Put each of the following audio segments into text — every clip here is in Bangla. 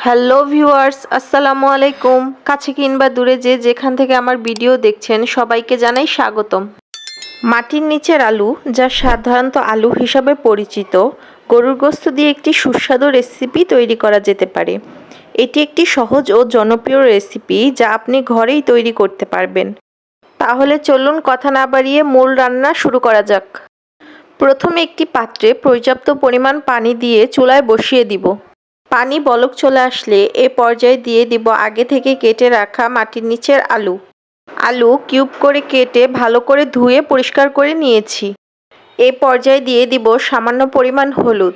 হ্যালো ভিউয়ার্স, আসসালামু আলাইকুম। কাছে কিংবা দূরে যে যেখান থেকে আমার ভিডিও দেখছেন সবাইকে জানাই স্বাগতম। মাটির নিচের আলু, যা সাধারণত আলু হিসাবে পরিচিত, গরুর গোশত দিয়ে একটি সুস্বাদু রেসিপি তৈরি করা যেতে পারে। এটি একটি সহজ ও জনপ্রিয় রেসিপি যা আপনি ঘরেই তৈরি করতে পারবেন। তাহলে চলুন কথা না বাড়িয়ে মূল রান্না শুরু করা যাক। প্রথমে একটি পাত্রে পর্যাপ্ত পরিমাণ পানি দিয়ে চুলায় বসিয়ে দিব। পানি বলক চলে আসলে এ পর্যায়ে দিয়ে দিব আগে থেকে কেটে রাখা মাটির নিচের আলু। আলু কিউব করে কেটে ভালো করে ধুয়ে পরিষ্কার করে নিয়েছি। এ পর্যায়ে দিয়ে দিব সামান্য পরিমাণ হলুদ।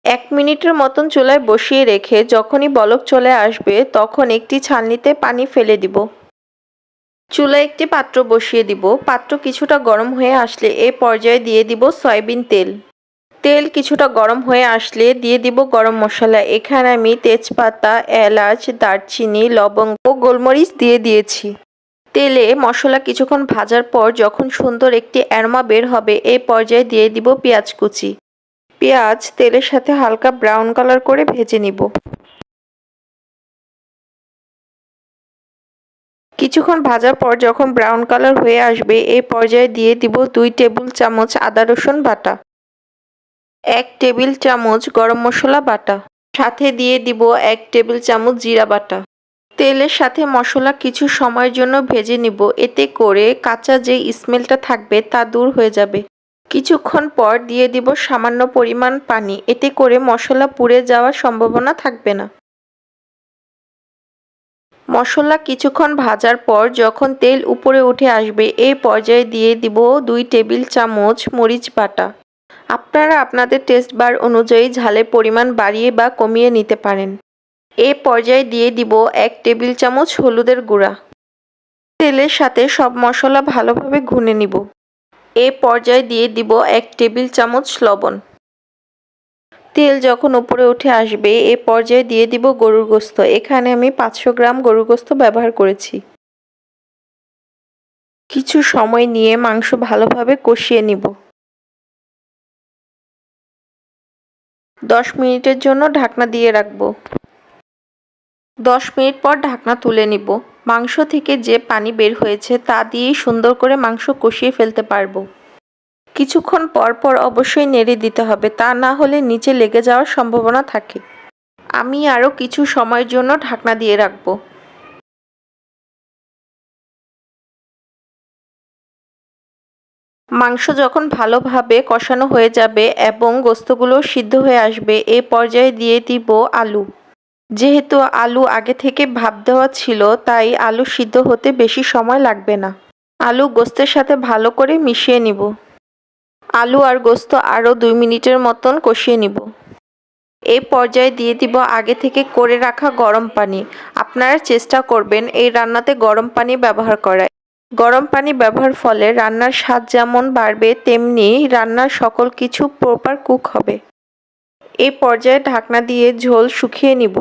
1 মিনিটের মতন চুলায় বসিয়ে রেখে যখনই বলক চলে আসবে তখন একটি ছাঁকনিতে পানি ফেলে দিব। চুলায় একটি পাত্র বসিয়ে দিব। পাত্র কিছুটা গরম হয়ে আসলে এ পর্যায়ে দিয়ে দিব সয়াবিন তেল। তেল কিছুটা গরম হয়ে আসলে দিয়ে দিব গরম মশলা। এখানে আমি তেজপাতা, এলাচ, দারচিনি, লবঙ্গ ও গোলমরিচ দিয়ে দিয়েছি। তেলে মশলা কিছুক্ষণ ভাজার পর যখন সুন্দর একটি অ্যারোমা বের হবে এ পর্যায়ে দিয়ে দিব পেঁয়াজ কুচি। পেঁয়াজ তেলের সাথে হালকা ব্রাউন কালার করে ভেজে নিব। কিছুক্ষণ ভাজার পর যখন ব্রাউন কালার হয়ে আসবে এই পর্যায়ে দিয়ে দিব 2 টেবিল চামচ আদা রসুন বাটা, 1 টেবিল চামচ গরম মশলা বাটা, সাথে দিয়ে দিব 1 টেবিল চামচ জিরা বাটা। তেলের সাথে মশলা কিছু সময়ের জন্য ভেজে নিব, এতে করে কাঁচা যে স্মেলটা থাকবে তা দূর হয়ে যাবে। কিছুক্ষণ পর দিয়ে দিব সামান্য পরিমাণ পানি, এতে করে মশলা পুড়ে যাওয়ার সম্ভাবনা থাকবে না। মশলা কিছুক্ষণ ভাজার পর যখন তেল উপরে উঠে আসবে এই পর্যায়ে দিয়ে দিব 2 টেবিল চামচ মরিচ বাটা। আপনারা আপনাদের টেস্ট বার অনুযায়ী ঝালের পরিমাণ বাড়িয়ে বা কমিয়ে নিতে পারেন। এ পর্যায়ে দিয়ে দিব 1 টেবিল চামচ হলুদের গুঁড়া। তেলের সাথে সব মশলা ভালোভাবে ভুনে নিব। এ পর্যায়ে দিয়ে দিব 1 টেবিল চামচ লবণ। তেল যখন উপরে উঠে আসবে এ পর্যায়ে দিয়ে দিব গরুর গোশত। এখানে আমি 500 গ্রাম গরুর গোশত ব্যবহার করেছি। কিছু সময় নিয়ে মাংস ভালোভাবে কষিয়ে নিব। 10 মিনিটের জন্য ঢাকনা দিয়ে রাখব। 10 মিনিট পর ঢাকনা তুলে নিব। মাংস থেকে যে পানি বের হয়েছে তা দিয়েই সুন্দর করে মাংস কষিয়ে ফেলতে পারবো। কিছুক্ষণ পর পর অবশ্যই নেড়ে দিতে হবে, তা না হলে নিচে লেগে যাওয়ার সম্ভাবনা থাকে। আমি আরও কিছু সময়ের জন্য ঢাকনা দিয়ে রাখব। মাংস যখন ভালোভাবে কষানো হয়ে যাবে এবং গোশতগুলো সিদ্ধ হয়ে আসবে এ পর্যায়ে দিয়ে দিব আলু। যেহেতু আলু আগে থেকে ভাপ দেওয়া ছিল তাই আলু সিদ্ধ হতে বেশি সময় লাগবে না। আলু গোশতের সাথে ভালো করে মিশিয়ে নিব। আলু আর গোশত আরও 2 মিনিটের মতন কষিয়ে নিব। এই পর্যায়ে দিয়ে দিব আগে থেকে করে রাখা গরম পানি। আপনারা চেষ্টা করবেন এই রান্নাতে গরম পানি ব্যবহার করায়। গরম পানি ব্যবহার ফলে রান্নার স্বাদ যেমন বাড়বে তেমনি রান্নার সকল কিছু প্রপার কুক হবে। এই পর্যায়ে ঢাকনা দিয়ে ঝোল শুকিয়ে নিব।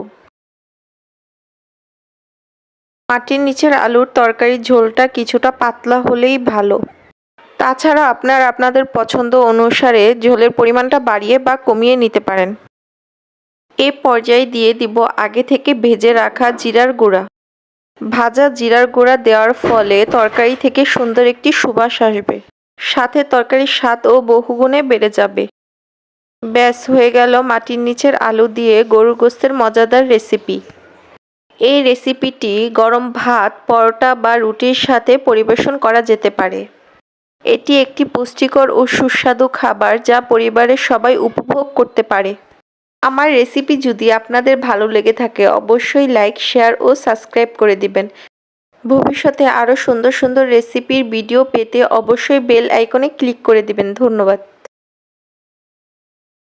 মাটির নিচের আলুর তরকারির ঝোলটা কিছুটা পাতলা হলেই ভালো। তাছাড়া আপনারা আপনাদের পছন্দ অনুসারে ঝোলের পরিমাণটা বাড়িয়ে বা কমিয়ে নিতে পারেন। এ পর্যায়ে দিয়ে দিব আগে থেকে ভেজে রাখা জিরার গুঁড়া। ভাজা জিরার গুঁড়া দেওয়ার ফলে তরকারি থেকে সুন্দর একটি সুবাস আসবে, সাথে তরকারির স্বাদ ও বহুগুণে বেড়ে যাবে। ব্যাস হয়ে গেল মাটির নিচের আলু দিয়ে গরুর গোশতের মজাদার রেসিপি। এই রেসিপিটি গরম ভাত, পরোটা বা রুটির সাথে পরিবেশন করা যেতে পারে। এটি একটি পুষ্টিকর ও সুস্বাদু খাবার যা পরিবারের সবাই উপভোগ করতে পারে। আমার রেসিপি যদি আপনাদের ভালো লেগে থাকে অবশ্যই লাইক, শেয়ার ও সাবস্ক্রাইব করে দিবেন। ভবিষ্যতে আরও সুন্দর সুন্দর রেসিপির ভিডিও পেতে অবশ্যই বেল আইকনে ক্লিক করে দিবেন। ধন্যবাদ।